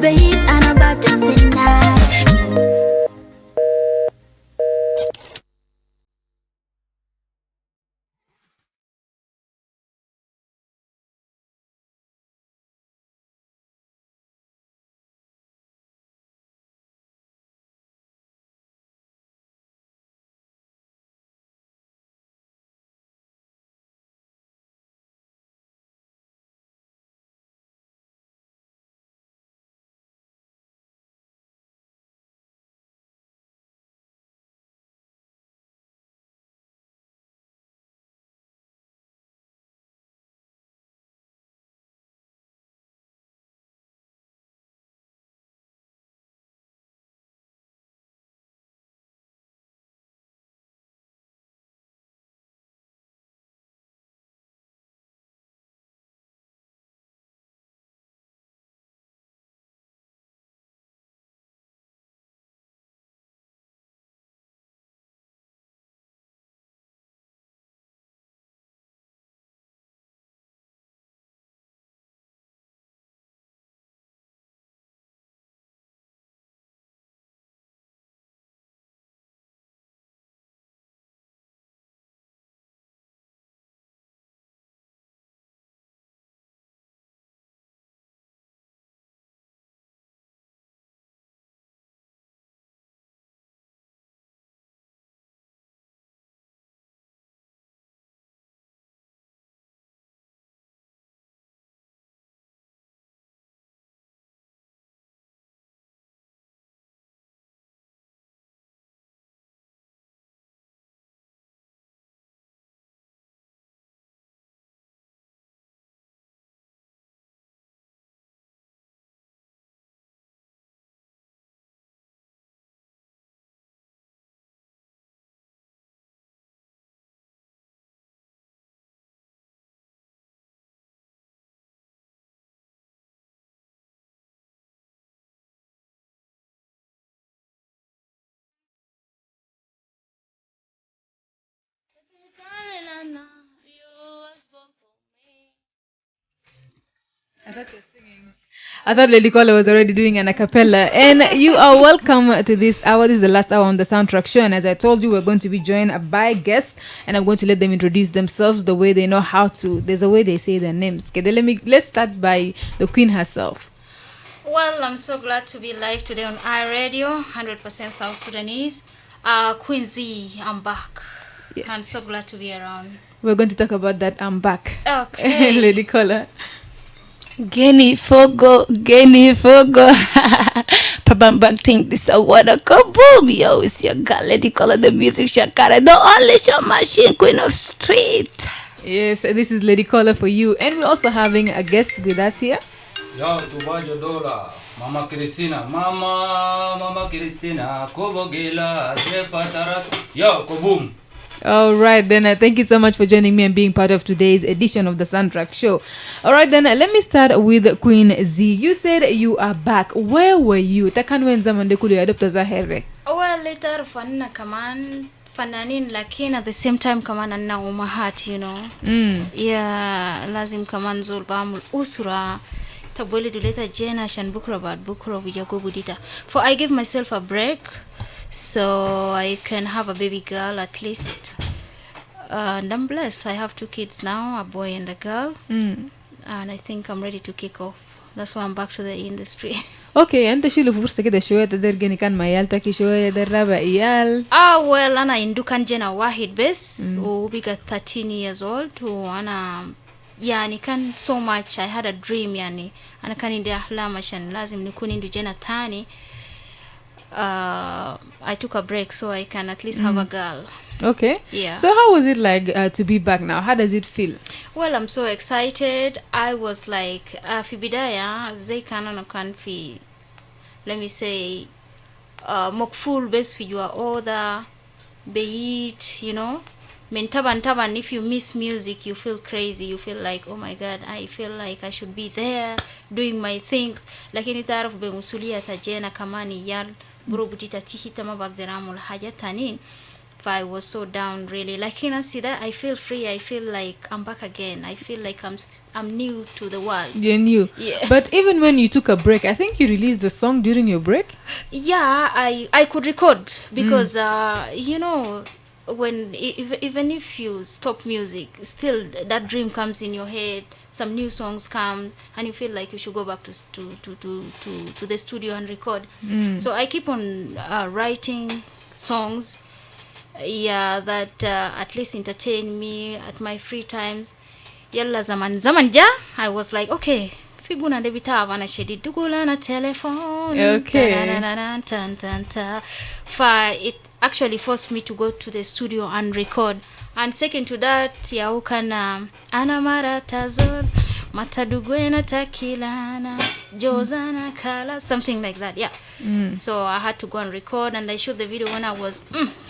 بعيد أنا بعكس الناس. I thought you were singing. I thought Lady Kola was already doing an a cappella. And you are welcome to this hour. This is the last hour on the soundtrack show. And as I told you, we're going to be joined by guests. And I'm going to let them introduce themselves the way they know how to. There's a way they say their names. Okay, then let's start by the queen herself. Well, I'm so glad to be live today on iRadio, 100% South Sudanese. Queen Z, I'm back. Yes. I'm so glad to be around. We're going to talk about that. I'm back. Okay. Lady Kola. Geni Fogo. Pabambang think this a what a kaboom. Yo, it's your girl, Lady Kola, the music shakara, the only show machine, queen of street. Yes, this is Lady Kola for you. And we're also having a guest with us here. Yo, Subajo Dola, Mama Cristina, Mama Cristina, Kobo Gela, Taras, yo, Koboom. All right, then thank you so much for joining me and being part of today's edition of the Soundtrack Show. All right, then let me start with Queen Z. You said you are back. Where were you? Takanwenza mandekulu adopta zahere. Well, later fanna kaman fananin lakini at the same time kaman anna umahat, you know. Yeah, lazim kaman zul bamul usura. Taboli duleta jena shan bukra bad bukra wijago budita. For I give myself a break so I can have a baby girl at least. And I'm blessed. I have 2 kids now, a boy and a girl. And I think I'm ready to kick off. That's why I'm back to the industry. Okay, انت شيلوا فرصة كده شوية تدرجني كان ميال تاكي شوية دربا عيال. Well, أنا indukan jena wahid bes وبيقى 13 years old وأنا يعني كان so much I had a dream يعني أنا كان عندي أحلام عشان لازم نكون عنده جنا تاني. I took a break so I can at least have a girl. Okay. Yeah. So how was it like to be back now? How does it feel? Well, I'm so excited. I was like, في بداية زي كان كان في, let me say, مقفول بس في جوا أوضة بيت, you know. من taban if you miss music you feel crazy, you feel like oh my god, I feel like I should be there doing my things, lakini تعرف بمسؤولية تجينا كمان يال برو بتيتا تيهي تما بقدر أعمل حاجة تانين. I was so down really. Like see that I feel free. I feel like I'm back again. I feel like I'm new to the world. You're new. Yeah. But even when you took a break, I think you released the song during your break. Yeah, I could record because you know, when even if you stop music, still that dream comes in your head. Some new songs comes and you feel like you should go back to the studio and record. So I keep on writing songs, that at least entertain me at my free times. Yalla zaman ja, I was like, okay, figuna de bitava na shedi dugula na telephone. Okay. It actually forced me to go to the studio and record. And second to that, yaukana anamara tazod matadugwena takilana jozana kala, something like that. Yeah. So I had to go and record, and I shot the video when I was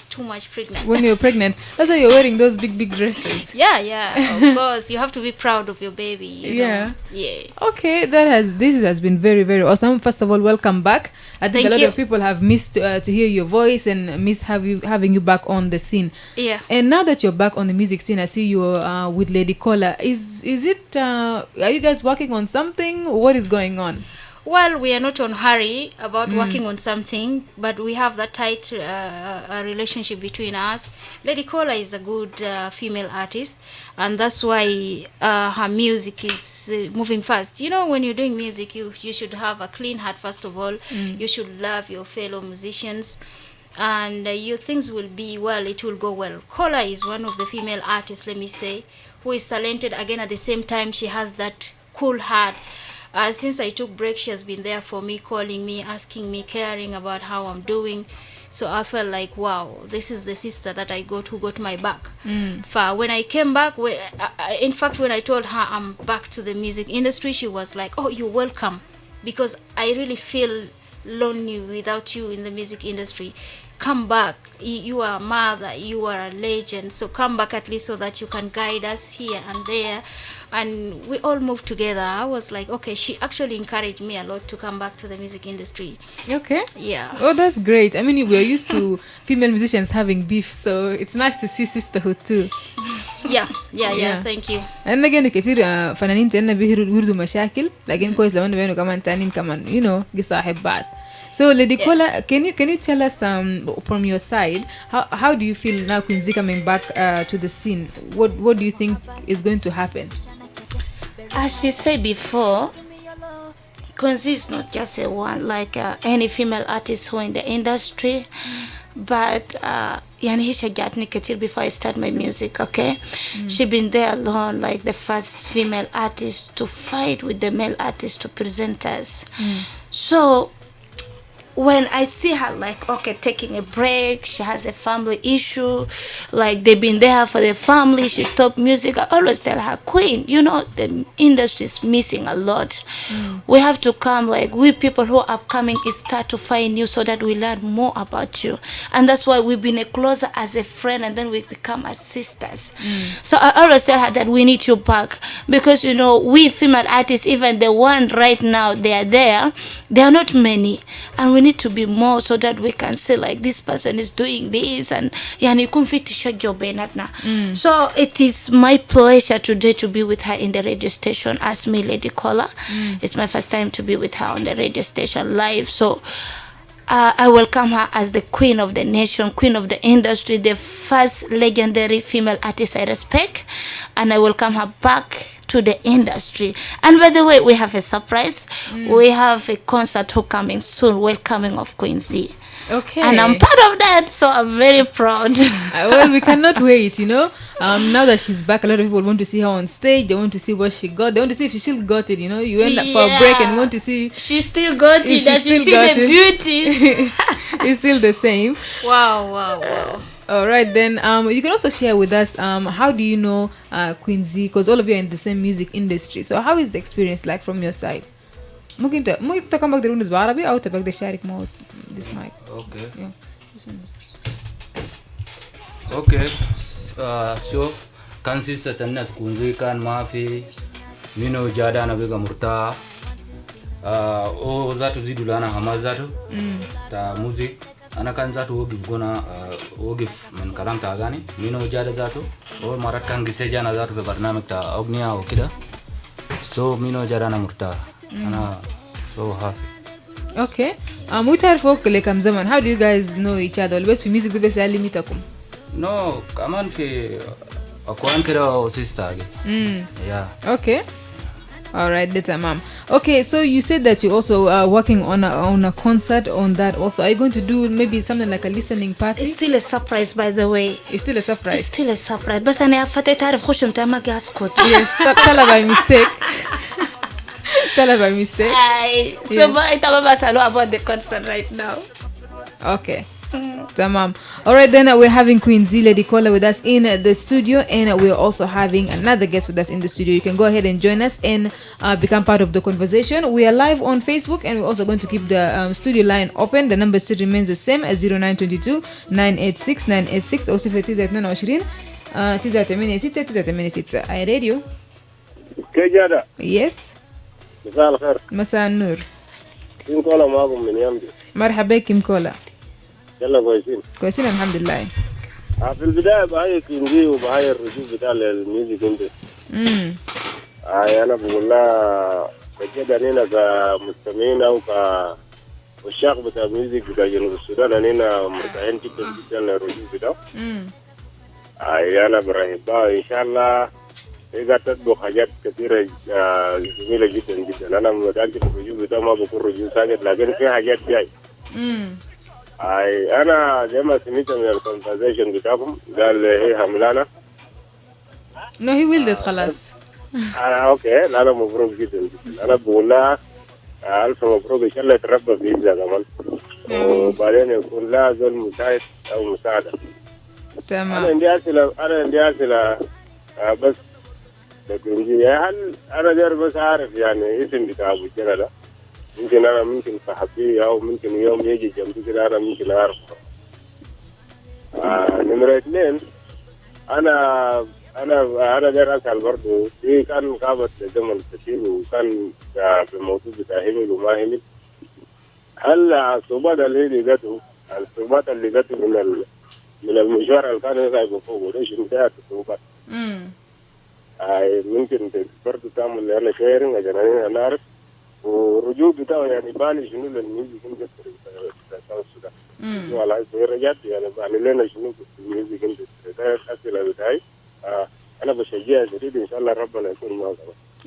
too much pregnant. When you were pregnant, that's why you're wearing those big dresses. Yeah, of course. You have to be proud of your baby. You know? Yeah. Okay, this has been very, very awesome. First of all, welcome back. I think Thank a lot you. of people have missed to hear your voice and miss having you back on the scene. Yeah. And now that you're back on the music scene, I see you're with Lady Kola. Is it? Are you guys working on something? What is going on? Well, we are not on hurry about working on something, but we have that tight relationship between us. Lady Kola is a good female artist, and that's why her music is moving fast. You know, when you're doing music, you should have a clean heart, first of all. You should love your fellow musicians, and your things will be well, it will go well. Kola is one of the female artists, let me say, who is talented. Again, at the same time, she has that cool heart. Since I took break, she has been there for me, calling me, asking me, caring about how I'm doing. So I felt like, wow, this is the sister that I got who got my back. When I came back, in fact, when I told her I'm back to the music industry, she was like, oh, you're welcome, because I really feel lonely without you in the music industry. Come back. You are a mother, you are a legend, so come back at least so that you can guide us here and there. And we all moved together. I was like, okay, she actually encouraged me a lot to come back to the music industry. Okay. Yeah. Oh, that's great. I mean, we're used to female musicians having beef, so it's nice to see sisterhood too. Yeah. Thank you. أنا جاني كتير فنانين تانيين بيردوا مشاكل لكن كويس لو إنه بينه كمان تانيين كمان يصاحب بعض. So Lady Kola, can you tell us from your side how do you feel now Queen Z coming back to the scene? What do you think is going to happen? As she said before, Queen Z is not just a one like any female artist who in the industry, but yani hishajatni katir before I start my music, okay? She been there alone, like the first female artist to fight with the male artist to present us. So when I see her like, okay, taking a break, she has a family issue, like they've been there for the family, she stopped music, I always tell her, Queen, you know, the industry is missing a lot. We have to come, like we people who are upcoming is start to find you so that we learn more about you. And that's why we've been closer as a friend, and then we become as sisters. So I always tell her that we need you back, because you know, we female artists, even the one right now, they are not many, and we need to be more so that we can say like this person is doing this, and yani kumfitisha job na. So it is my pleasure today to be with her in the radio station as me, Lady Kola. It's my first time to be with her on the radio station live. So I welcome her as the queen of the nation, queen of the industry, the first legendary female artist I respect, and I welcome her back to the industry. And by the way, we have a surprise. We have a concert coming soon, welcoming of Queen Z. Okay. And I'm part of that, so I'm very proud. Well, we cannot wait, now that she's back, a lot of people want to see her on stage. They want to see what she got. They want to see if she still got it, you end up for a break and want to see she still got if it. she That you still see got the it. beauties. It's still the same. Wow. All right, then you can also share with us how do you know Queen Z, because all of you are in the same music industry. So how is the experience like from your side? ممكن كم بقدر نقول بالعربي أو تبقى تشارك معه this mic. Okay. Yeah. Okay. So consistent الناس كونزي كان ما في منو جادا نبيغا مرتا او ذاتو زيدو لانا هما ذاتو تا موزيك أنا كان ذاته وقف قنا وقف من كلام تاغاني مينو جاد ذاته هو مرات كان جسجانا ذاته في برنامج تا أغنية وكده مينو جاد أنا مرتاح أنا happy. Okay. وتعرفوا لكم زمان. How do you guys know each other? بس في music بس اللي ميتكم. No كمان في أكوان كده وسيستاجي. Yeah. Okay. All right, that's a mom. Okay, so you said that you also are working on a concert on that also. Are you going to do maybe something like a listening party? It's still a surprise, by the way. It's still a surprise. It's still a surprise. بس أنا فتت أعرف خش متى ما أسكت. Yes, tell her by mistake. Tell her by mistake. So I tell her about the concert right now. Okay. Tamam. All right, then we're having Queen Z, Lady Kola with us in the studio, and we're also having another guest with us in the studio. You can go ahead and join us and become part of the conversation. We are live on Facebook, and we're also going to keep the studio line open. The number still remains the same as 0922 986 986 or 022 986 I radio. كجادة. Yes. مساء الخير. مساء النور. كيم كولا معكم من يمدي. مرحبا كيم كولا. يلا كويسين. كويسين الحمد لله. في البداية بهاي كينجي وبهاي الرجوع بتاع الميوزك اندستري. أنا بقول لها بجد أننا كمستمعين أو كمشاق بتاع الميوزك بتاع جنوب السودان أننا مرتاحين جدا جدا للرجوع بتاعه. أنا برحبها إن شاء الله. هي تطبخ حاجات كثيرة جميلة جدا جدا. أنا متأكد الرجوع بتاعه ما بكون رجوع ساكت لكن في حاجات جاي. أنا زي ما سمعت من الكونفرزيشن بتاعكم قال هي حملانة. No, he ولدت خلاص. أوكي أنا مبروك جدا جدا. أنا بقول لها ألف مبروك إن شاء الله يتربى في إذا كمان. وبعدين يكون لها زول مساعد أو مساعدة. تمام. أنا عندي أسئلة بس لكن هل أنا داير بس أعرف يعني اسم بتاع أبو جنة ده. ممكن صحفي أو ممكن يوم يجي جنبي كده أنا ممكن أعرف. نمرة 2 أنا داير أسأل برضه في كان مقابلة زمن كثير وكان في الموضوع بتاع همل وما همل. هل الصعوبات اللي جاته من المشوار اللي كان يصعب فوق ليش انتهت الصعوبات؟ ممكن برضه تعمل لنا شيرنج عشان أنا نعرف. ورجوع بتاعه يعني بالي شنو للميوزك اندستري بتاع السودان. شنو على الرجال يعني بالي لنا شنو في الميوزك اندستري. ده الأسئلة بتاعي. أنا بشجع شديد إن شاء الله ربنا يكون معنا.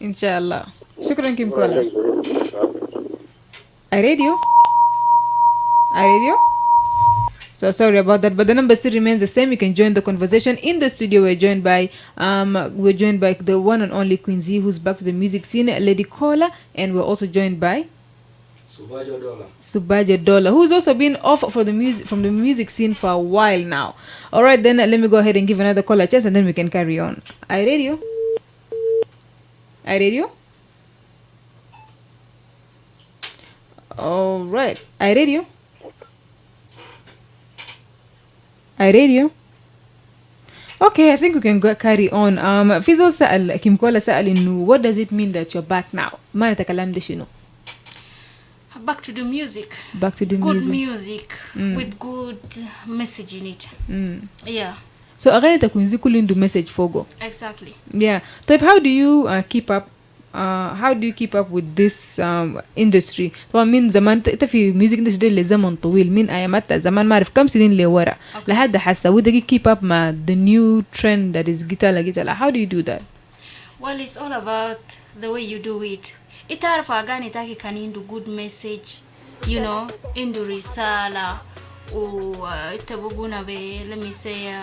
إن شاء الله. شكرا كيم كولا. Radio. So sorry about that, but the number still remains the same. You can join the conversation in the studio. We're joined by the one and only Queen Z, who's back to the music scene, Lady Kola, and we're also joined by Subaja Dola, who's also been off from the music scene for a while now. All right, then let me go ahead and give another caller a chance, and then we can carry on. Radio. All right, Radio. Okay, I think we can carry on. Fizol سأل Kim Kola سأل إنه what does it mean that you're back now? ما نتكلم ده شنو? Back to the music. Good music with good message in it. Yeah. So أغاني تكون زي كل عنده message فوقه. Exactly. Yeah. طيب how do you keep up with this industry? طبعا من زمان انت في music industry لزمن طويل من ايامات زمان ما اعرف كم سنين لورا لحد حاسه ودك keep up مع the new trend that is guitar. How do you do that? Well, it's all about the way you do it. Itaarfa agani taki kan indu good message, you know, indu risala itabuguna be, let me say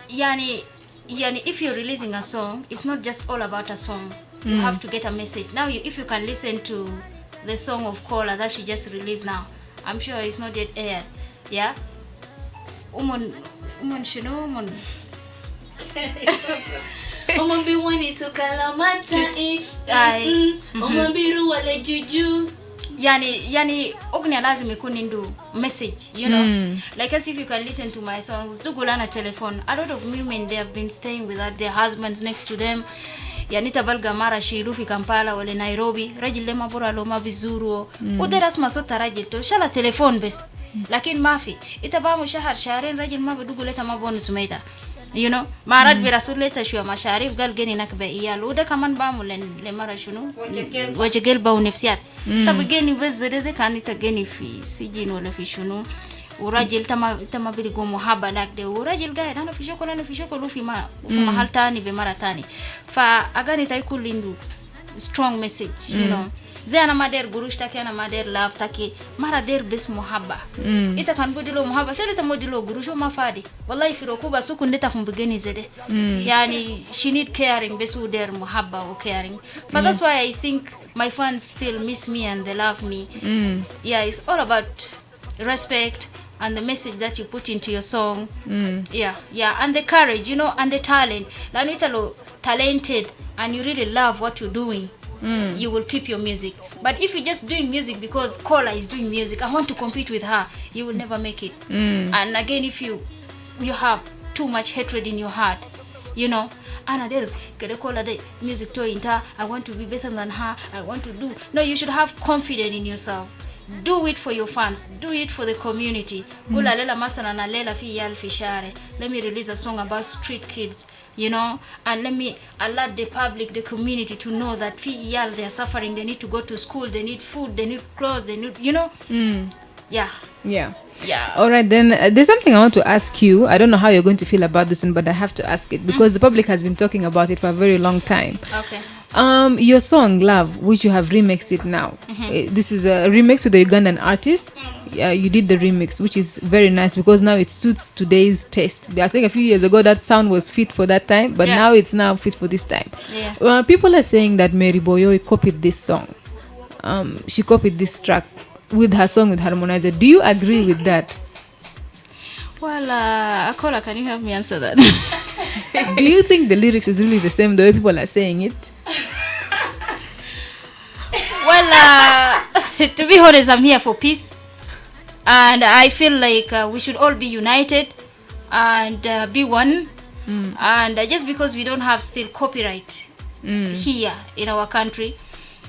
yani if you're releasing a song, it's not just all about a song. You have to get a message. Now if you can listen to the song of Kola that she just released now, I'm sure it's not yet aired. Yeah. Umambiwani sukalamata umambiru wale juju. Yani ogni lazima ikuni ndu message, you know. Like as if you can listen to my songs, tugulana telephone. A lot of women, they have been staying without their husbands next to them. Yani tabalga mara shiru fi Kampala wale Nairobi, rajil dema bura loma bizuru. Uderas masota rajil to shala telephone bes. لكن ما في إتبامو شهر شهرين رجل ما بدو قلتها ما بونس ميتا you know مرات برسول لي تشوى مشاريف قال جيني نكبة إيال وده كمان بعمل لمرة شنو وجه قلبه ونفسيات طب جيني بس زي كان تجيني في سجين ولا في شنو وراجل تما بيلقوا محبة لك ده وراجل قاعد أنا في شكل وفي محل تاني بمرة تاني فأغاني تايكول ليندو strong message you know زي أنا ما دير قروش تاكي أنا ما دير لاف تاكي مرة دير بس محبة إذا كان بدي له محبة شو اللي تمودي له قروش وما فادي والله في ركوبة سكون ده تكون بجني زده يعني she need caring بس هو دير محبة و caring so that's why I think my fans still miss me and they love me yeah it's all about respect and the message that you put into your song yeah and the courage you know and the talent like you're talented and you really love what you're doing you will keep your music but if you're just doing music because Kola is doing music I want to compete with her you will never make it and again if you have too much hatred in your heart you know another Kola the music to inta I want to be better than her I want to do no you should have confidence in yourself do it for your fans do it for the community gula lela masana na lela fi yal fi share let me release a song about street kids you know and let me alert the public the community to know that fi yal they are suffering they need to go to school they need food they need clothes they need you know yeah all right then there's something I want to ask you. I don't know how you're going to feel about this one but I have to ask it because the public has been talking about it for a very long time. Okay. Your song Love, which you have remixed it now, this is a remix with a Ugandan artist. You did the remix, which is very nice because now it suits today's taste. I think a few years ago that sound was fit for that time, but now it's now fit for this time. People are saying that Mary Boyo copied this song. She copied this track with her song with Harmonizer. Do you agree with that? Well, Kola, can you help me answer that? Do you think the lyrics is really the same the way people are saying it? Well, to be honest, I'm here for peace. And I feel like we should all be united and be one. And just because we don't have still copyright here in our country,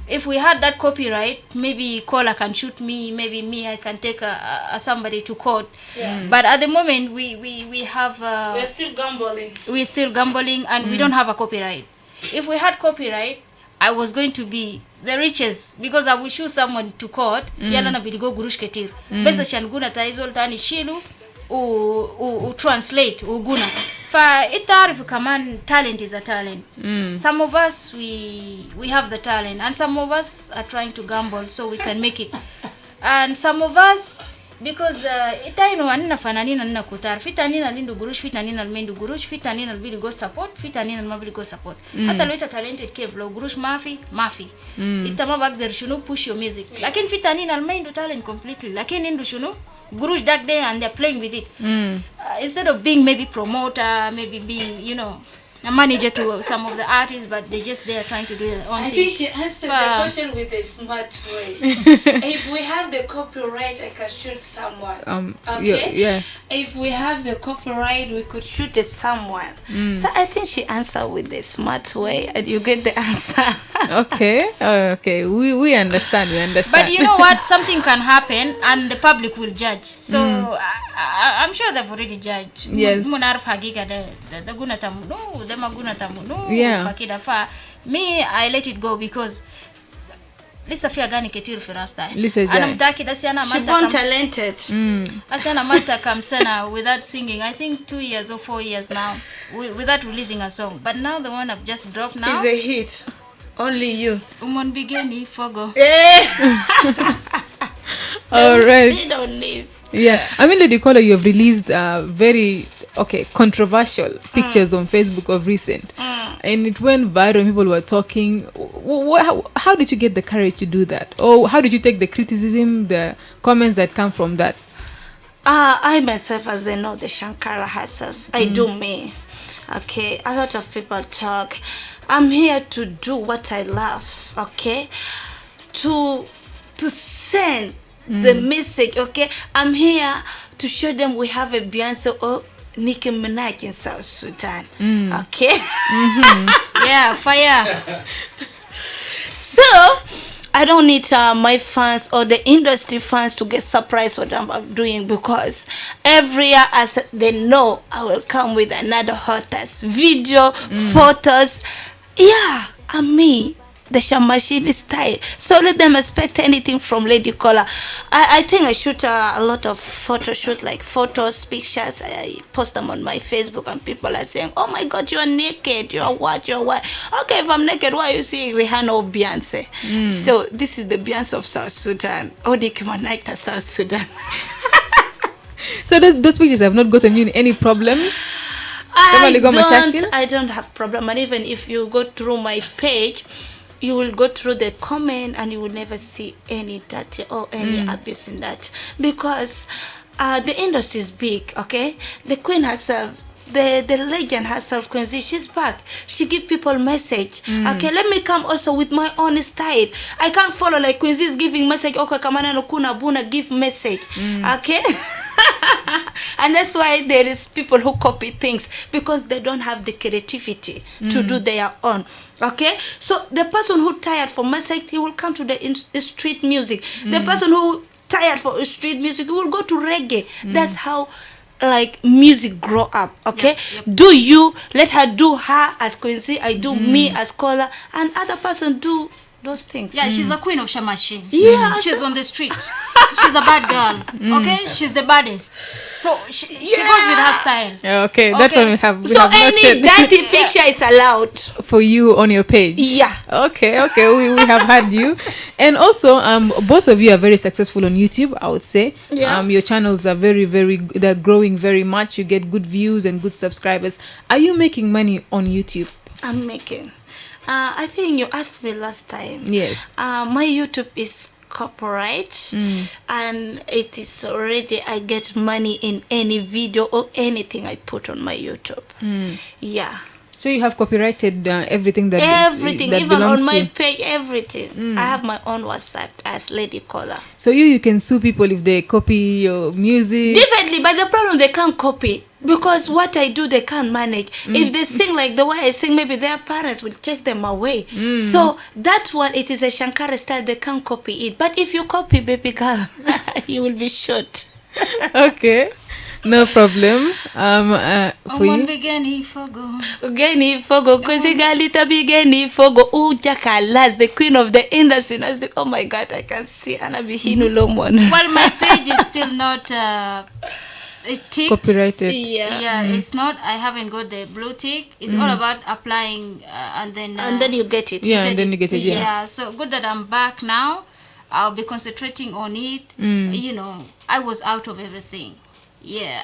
if we had that copyright, maybe Kola can shoot me, maybe me, I can take somebody to court. But at the moment, we have... We're still gambling and we don't have a copyright. If we had copyright, I was going to be the richest because I will shoot someone to court. Yala na biligo gurush ketir. Besa shanguna taizol tani shilu u translate uguna. Fa itarif kaman talent is a talent. Some of us we have the talent and some of us are trying to gamble so we can make it. And some of us because itaino anina fananina nina kutar fitanina lindu gurush fitanina almendu gurush fitanina albili go support fitanina almabili go support hata loita talented cave lo gurush mafi itama back there shunu push your music lakini fitanina almendu talent completely lakini ndu shunu gurush that day and they're playing with it instead of being maybe promoter maybe being you know a manager to some of the artists, but they are trying to do their own thing. I think she answered the question with a smart way. If we have the copyright, I can shoot someone. Okay? Yeah. If we have the copyright, we could shoot someone. So I think she answered with a smart way, and you get the answer. Okay. Okay. We understand. We understand. But you know what? Something can happen, and the public will judge. So I'm sure they've already judged. Yes. Yeah. Me, I let it go because Lisa Fiagani Ketir Firasta. She born talented. Asana Malta Kamsena without singing, I think 2 years or 4 years now, without releasing a song. But now the one I've just dropped now is a hit. Only you. Umon Bigeni Fogo. All right. Yeah. I mean, Lady Kola, you have released very controversial pictures on Facebook of recent. And it went viral. People were talking. How did you get the courage to do that? Or how did you take the criticism, the comments that come from that? I myself, as they know, the Shankara herself, I do me. Okay, a lot of people talk. I'm here to do what I love. Okay, to send the message. Okay, I'm here to show them we have a Beyonce or Nicki Minaj in South Sudan. Okay. Yeah, fire. So I don't need my fans or the industry fans to get surprised what I'm doing, because every year as they know, I will come with another hottest video, photos. Yeah, I'm me. The Sham Machine style. So let them expect anything from Lady Kola. I think I shoot a lot of photo shoot, like photos, pictures. I post them on my Facebook, and people are saying, "Oh my God, you are naked. You are what? You are what?" Okay, if I'm naked, why are you seeing Rihanna or Beyonce? So this is the Beyonce of South Sudan. Odi Kimanakta, South Sudan. So those pictures have not gotten you any problems? I don't have problem. And even if you go through my page, you will go through the comment and you will never see any dirty or any abuse in that, because the industry is big. Okay, the queen herself, the legend herself, Queen Z, she's back. She give people message. Okay, let me come also with my own style. I can't follow like Queen Z is giving message. Okay, kamana no kuna buna give message. Okay. And that's why there is people who copy things, because they don't have the creativity to do their own. Okay, so the person who tired for message, he will come to the street music. The person who tired for street music, he will go to reggae. That's how like music grow up. Okay, do you let her do her as Quincy, I do me as Kola, and other person do those things. Yeah, she's a queen of Shamashi. Yeah. She's on the street. She's a bad girl. Okay? She's the baddest. So she goes with her style. Okay, that one we have so any noted. dirty picture is allowed For you on your page. Yeah. Okay, we have had you. And also, both of you are very successful on YouTube, I would say. Yeah. Your channels are they're growing very much. You get good views and good subscribers. Are you making money on YouTube? I'm making. I think you asked me last time. Yes. My YouTube is copyright, and it is already, I get money in any video or anything I put on my YouTube. Yeah. So you have copyrighted everything that Everything, that even belongs on to my you. page, everything. I have my own WhatsApp as Lady Kola. So you can sue people if they copy your music. Definitely, but the problem, they can't copy, because what I do they can't manage. If they sing like the way I sing, maybe their parents will chase them away. So that one, it is a Shankara style, they can't copy it. But if you copy, baby girl, you will be shot. Okay, no problem. For you. Begeni fogo. Geni fogo, kuzigalita bigeni fogo, Ujakalas, the queen of the industry. And I was like, oh my God, I can see Anna Bihinu Lomon. Well, my page is still not ticked. Copyrighted. Yeah, it's not. I haven't got the blue tick. It's all about applying and then you get it. Yeah, and then you get it. Yeah. So good that I'm back now. I'll be concentrating on it. You know, I was out of everything. Yeah,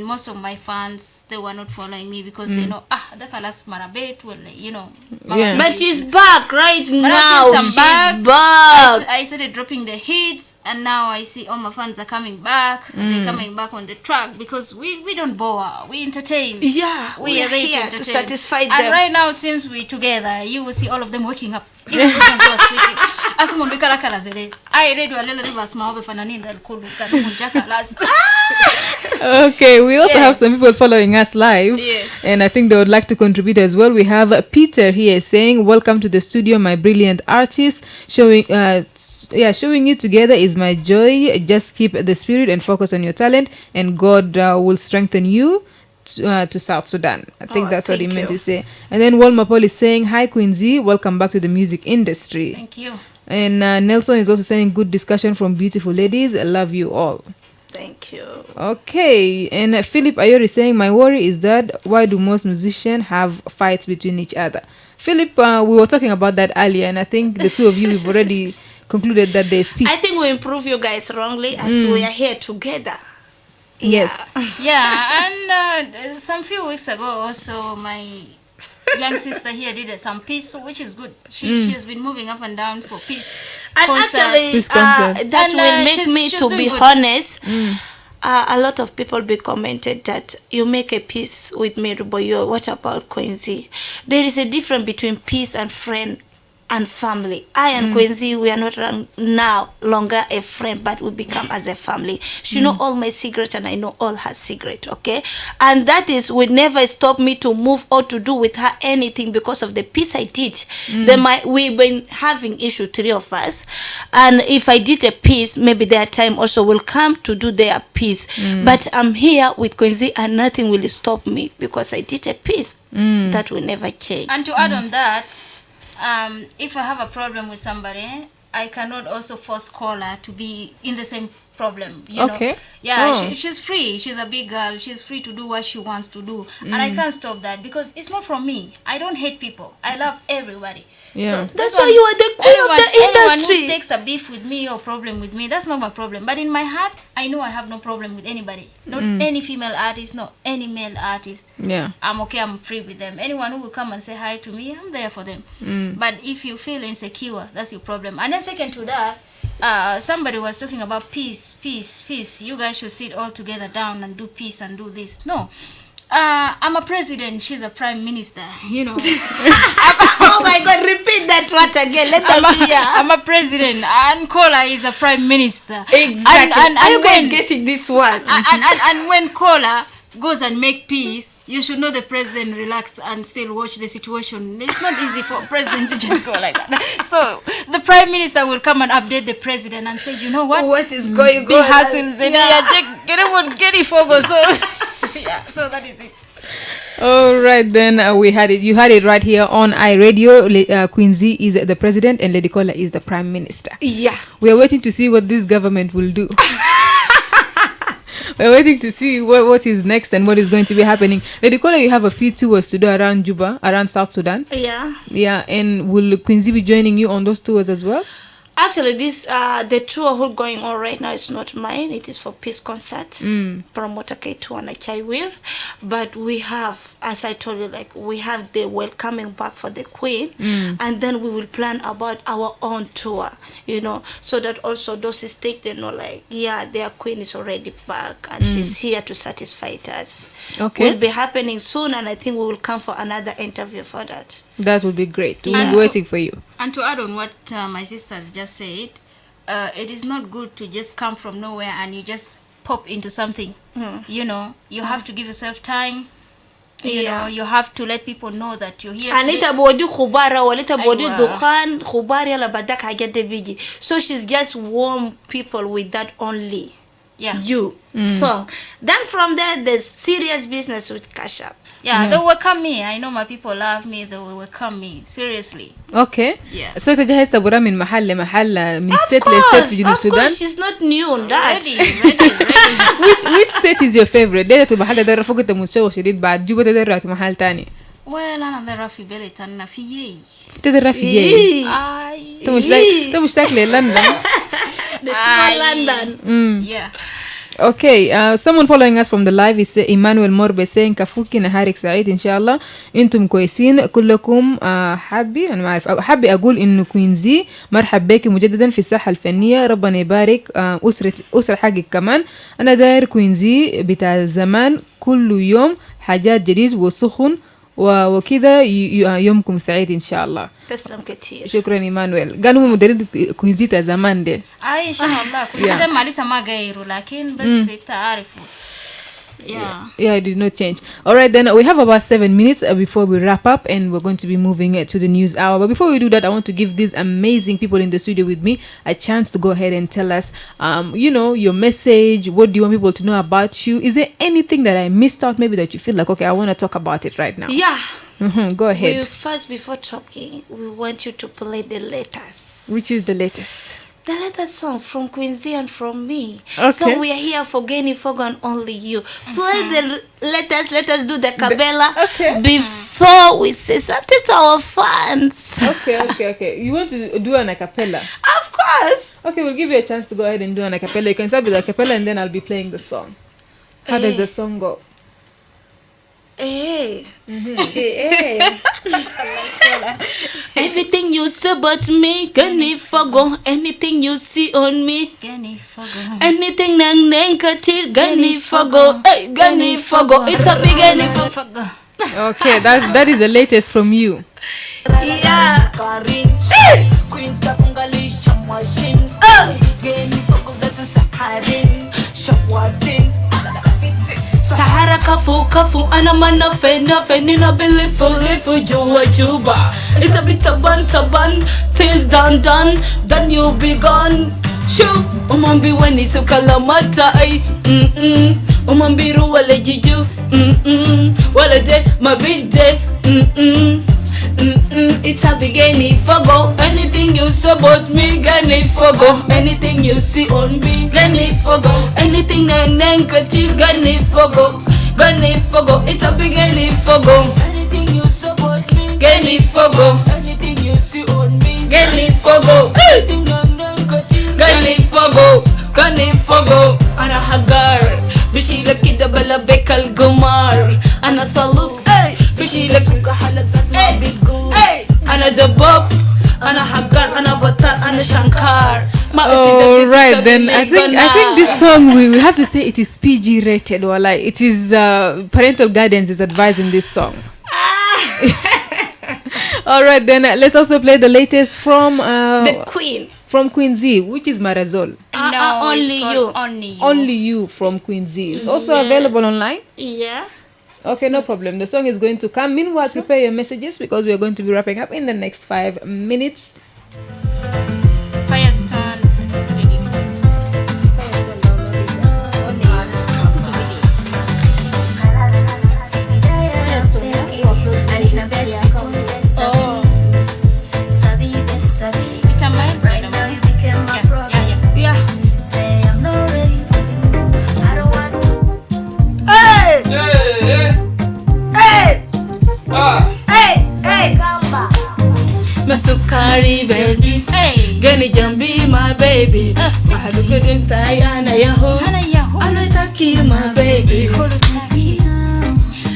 most of my fans, they were not following me because they know, that last marabet, well, you know. Yeah. But she's back right But now. since I'm She's back, back. I started dropping the hits, and now I see all my fans are coming back. They're coming back on the track, because we don't bore, we entertain. Yeah, we are there here to to entertain. satisfy And them. right now, since we're together, you will see all of them waking up. Even those ones who are sleeping. Asumon bikara kala zere. I read walele libas maobe fanani ndal kulu kadumunjaka last. Okay, we also have some people following us live, and I think they would like to contribute as well. We have Peter here saying, "Welcome to the studio, my brilliant artist. Showing you together is my joy. Just keep the spirit and focus on your talent, and God will strengthen you." To South Sudan. I think that's what he meant to say. And then Walma Paul is saying, "Hi Queen Z, welcome back to the music industry." Thank you. And Nelson is also saying, "Good discussion from beautiful ladies. I love you all." Thank you. Okay. And Philip Ayori is saying, "My worry is that why do most musicians have fights between each other?" Philip, we were talking about that earlier, and I think the two of you we've already concluded that there's peace. I think we improve you guys wrongly as we are here together. Yes. Yeah, and some few weeks ago also my young sister here did some peace, which is good. She has been moving up and down for peace. And concert. actually, Peace concert. that And, will make she's me, to doing be good. honest, a lot of people be commented that you make a peace with me, Ruboyo. What about Quincy? There is a difference between peace and friend and family. I and Quincy, we are not now longer a friend, but we become as a family. She know all my secret and I know all her secret, okay? And that is would never stop me to move or to do with her anything because of the piece I did. We've been having issue, three of us, and if I did a piece, maybe their time also will come to do their piece. But I'm here with Quincy and nothing will stop me because I did a piece. That will never change. And to add on that, if I have a problem with somebody, I cannot also force Kola to be in the same problem, you know. Yeah, she's free. She's a big girl. She's free to do what she wants to do. And I can't stop that because it's not from me. I don't hate people. I love everybody. Yeah. So That's why you are the queen of the anyone industry. who takes a beef with me or problem with me, that's not my problem. But in my heart, I know I have no problem with anybody. Not any female artist, not any male artist. Yeah. I'm okay, I'm free with them. Anyone who will come and say hi to me, I'm there for them. But if you feel insecure, that's your problem. And then second to that, somebody was talking about peace. You guys should sit all together down and do peace and do this. No. I'm a president, she's a prime minister, you know. Oh my God, repeat that word again. Let us hear. I'm a president and Kola is a prime minister. Exactly. And Are you guys when, getting this word? and when Kola goes and make peace, you should know the president relax and still watch the situation. It's not easy for president to just go like that. So the prime minister will come and update the president and say, you know what is going be on? hassles and get it for go. So yeah, so that is it. All right, then we had it. You had it right here on iRadio. Quincy is the president and Lady Kola is the prime minister. Yeah. We are waiting to see what this government will do. We're waiting to see what is next and what is going to be happening. Lady Kola, you have a few tours to do around Juba, around South Sudan. Yeah. Yeah, and will Quincy be joining you on those tours as well? Actually, this the tour who's going on right now is not mine. It is for Peace Concert. Promoter K2 and Achaiwir. But we have, as I told you, like we have the welcoming back for the Queen, and then we will plan about our own tour, you know, so that also those states they know, like, yeah, their Queen is already back and she's here to satisfy us. Okay. Will be happening soon, and I think we will come for another interview for that. That would be great. We'll be waiting for you. And to add on what my sisters just said, it is not good to just come from nowhere and you just pop into something. You know, you have to give yourself time. You know, you have to let people know that you're here. Anita body khubara walita body Aywa. dukhan khubari ala badak hajade bigi. So she's just warm people with that only. Yeah. You song. Then from there, there's serious business with Cash App. Yeah, they will welcome me. I know my people love me. They will welcome me. Seriously. Okay. Yeah. So تجهز تبورا من محل لمحل من Of state لstate في جنوب course, السودان. she's not new on that. Ready. Which state is your favorite؟ ده محل ده فوق تمشوا شديد بعد جوبة تدرى محل تاني. Well, أنا في بلد أنا في يي. تدرى في يي. Ay. تو مشتاق للندن. London. Yeah. Okay, someone following us from the live is Emmanuel Morbe saying كفوكي نهارك سعيد إن شاء الله أنتم كويسين كلكم. حابي أنا ما أعرف حابي أقول إنه كوينزي مرحب بك مجددا في الساحة الفنية. ربنا يبارك أسرة حقك كمان. أنا داير كوينزي بتاع زمان كل يوم حاجات جديد وسخن وكذا. يومكم سعيد إن شاء الله. تسلم كتير. شكرا إيمانويل. قالوا مدرب كوينزي تاع زمان ده. أي إن شاء الله. كل سنة ما لسه ما غيروا لكن بس تعرفوا. Yeah, it did not change. All right, then we have about 7 minutes before we wrap up, and we're going to be moving to the news hour. But before we do that, I want to give these amazing people in the studio with me a chance to go ahead and tell us, you know, your message. What do you want people to know about you? Is there anything that I missed out, maybe that you feel like, okay, I want to talk about it right now? Yeah. Go ahead. Before talking, we want you to play the letters. Which is the latest? The latest song from Quincy and from me. Okay. So we are here for Gani Fogan, only you. Play the letters. Let us do the cabella before we say something to our fans. Okay. You want to do an a cappella? Of course. Okay, we'll give you a chance to go ahead and do an a cappella. You can start with a cappella and then I'll be playing the song. How does the song go? Hey. Hey. Everything you say about me, Gani Fogo. Anything you see on me, Gani Fogo. anything nang katir, Gani Fogo. Hey, Gani Fogo. It's a big Gani Fogo. Okay, that is the latest from you. Yeah. Sahara kafu ana mana fe nina bilifu jua juba. It's a bit taban till done then you'll be gone. Shuf umambi wani sukalamata ay umambi wala jiju wala de mabide it's a beginning fogo. Anything you say about me, gani fogo. Anything you see on me, gani fogo. Anything I negative, gani fogo. Gani fogo. It's a beginning fogo. Anything you say about me, gani fogo. Anything you see on me, gani fogo. Anything I negative, gani fogo. Gani fogo. Ana hagar, bishila kida bala bekal gumar. Ana saluk, bishila suka halat zat mabigu. Ana the bob, ana hagar, ana bata, ana shankar. Oh, right then. I think this song we have to say it is PG rated, or like it is parental guidance is advised in this song. All right then. Let's also play the latest from The Queen. From Queen Z, which is Marazol. No, only you. Only You from Queen Z. It's also available online. Yeah. Okay, no problem. The song is going to come. Meanwhile, prepare your messages because we are going to be wrapping up in the next 5 minutes. Firestone. Masukari baby, Hey, gani jambi my baby. Asiki. Hadukudin sayana yaho, Hana yahu. anataki my baby. Kolutaki.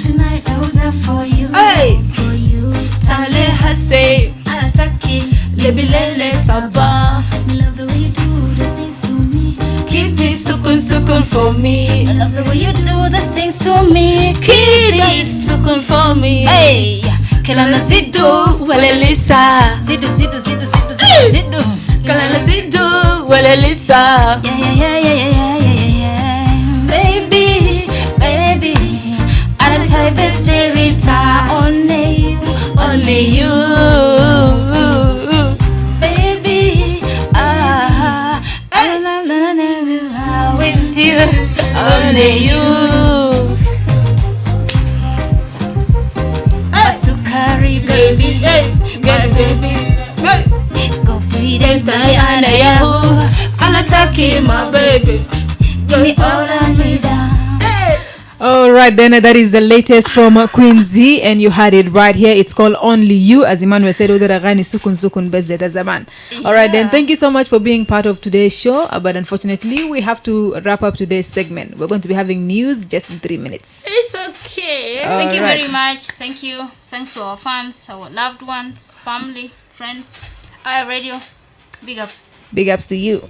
Tonight I will die for you. Hey, For you. tale hase, Anataki. lebilele saba. Love the way you do the things to me. Keep me sukun for me. I love the way you do the things to me. Keep it sukun for me. Hey, Kelana zidu, walelisa. zidu. Kelana zidu, walelisa. Yeah. Baby. Anataka best rita only you. Only you. Baby, with you. Only you. Sukari baby, My baby. go breathe inside Sayana yaho, anataki my baby. give me all I need. All right, then that is the latest from Queen Z, and you had it right here. It's called Only You, as Emmanuel said. Sukun bezeta zaman. All right, then thank you so much for being part of today's show. But unfortunately, we have to wrap up today's segment. We're going to be having news just in 3 minutes. It's okay. Thank you Alright. very much. Thank you. Thanks to our fans, our loved ones, family, friends, our radio. Big up. Big ups to you.